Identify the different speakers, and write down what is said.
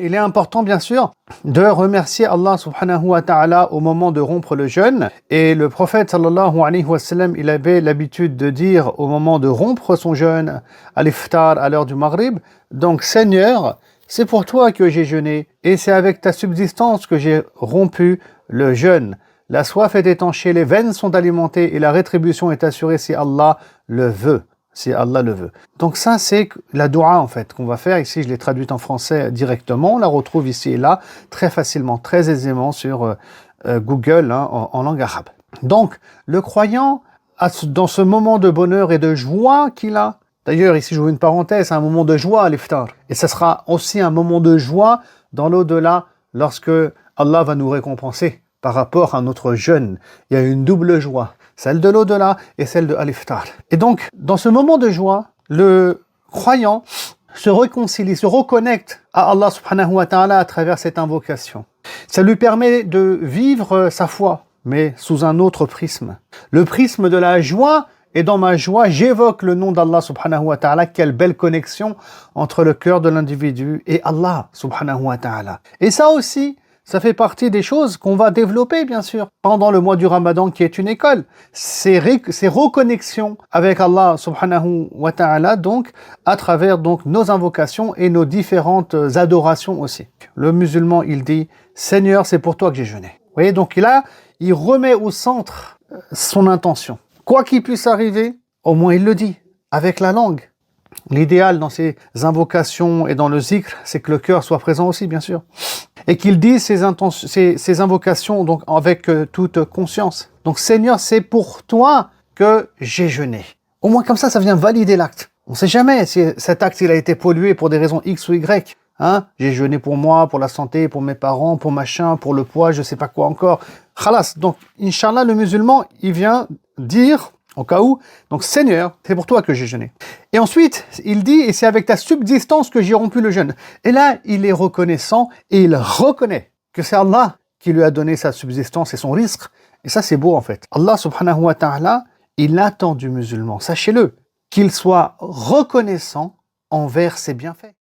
Speaker 1: il est important bien sûr de remercier Allah subhanahu wa ta'ala au moment de rompre le jeûne. Et le prophète sallallahu alayhi wa sallam, il avait l'habitude de dire au moment de rompre son jeûne, à l'iftar, à l'heure du maghrib, donc Seigneur, c'est pour toi que j'ai jeûné et c'est avec ta subsistance que j'ai rompu le jeûne. La soif est étanchée, les veines sont alimentées et la rétribution est assurée si Allah le veut. Si Allah le veut. Donc ça, c'est la doua en fait qu'on va faire. Ici, je l'ai traduite en français directement. On la retrouve ici et là, très facilement, très aisément sur Google en langue arabe. Donc, le croyant, dans ce moment de bonheur et de joie qu'il a, d'ailleurs, ici, j'ouvre une parenthèse, c'est un moment de joie à l'iftar. Et ça sera aussi un moment de joie dans l'au-delà lorsque Allah va nous récompenser par rapport à notre jeûne. Il y a une double joie. Celle de l'au-delà et celle de Al-Iftar. Et donc, dans ce moment de joie, le croyant se réconcilie, se reconnecte à Allah subhanahu wa ta'ala à travers cette invocation. Ça lui permet de vivre sa foi, mais sous un autre prisme. Le prisme de la joie, et dans ma joie, j'évoque le nom d'Allah subhanahu wa ta'ala. Quelle belle connexion entre le cœur de l'individu et Allah subhanahu wa ta'ala. Et ça aussi, ça fait partie des choses qu'on va développer, bien sûr, pendant le mois du Ramadan, qui est une école. Ces reconnexions avec Allah subhanahu wa ta'ala, donc, à travers donc, nos invocations et nos différentes adorations aussi. Le musulman, il dit, Seigneur, c'est pour toi que j'ai jeûné. Vous voyez, donc là, il remet au centre son intention. Quoi qu'il puisse arriver, au moins il le dit, avec la langue. L'idéal dans ces invocations et dans le zikr, c'est que le cœur soit présent aussi, bien sûr. Et qu'il dise ces invocations donc avec toute conscience. Donc Seigneur, c'est pour toi que j'ai jeûné. Au moins comme ça vient valider l'acte. On ne sait jamais si cet acte il a été pollué pour des raisons X ou Y. Hein? J'ai jeûné pour moi, pour la santé, pour mes parents, pour machin, pour le poids, je ne sais pas quoi encore. Khalas. Donc, Inch'Allah, le musulman, il vient dire, au cas où, donc Seigneur, c'est pour toi que j'ai jeûné. Et ensuite, il dit, et c'est avec ta subsistance que j'ai rompu le jeûne. Et là, il est reconnaissant et il reconnaît que c'est Allah qui lui a donné sa subsistance et son risque. Et ça, c'est beau en fait. Allah subhanahu wa ta'ala, il attend du musulman, sachez-le, qu'il soit reconnaissant envers ses bienfaits.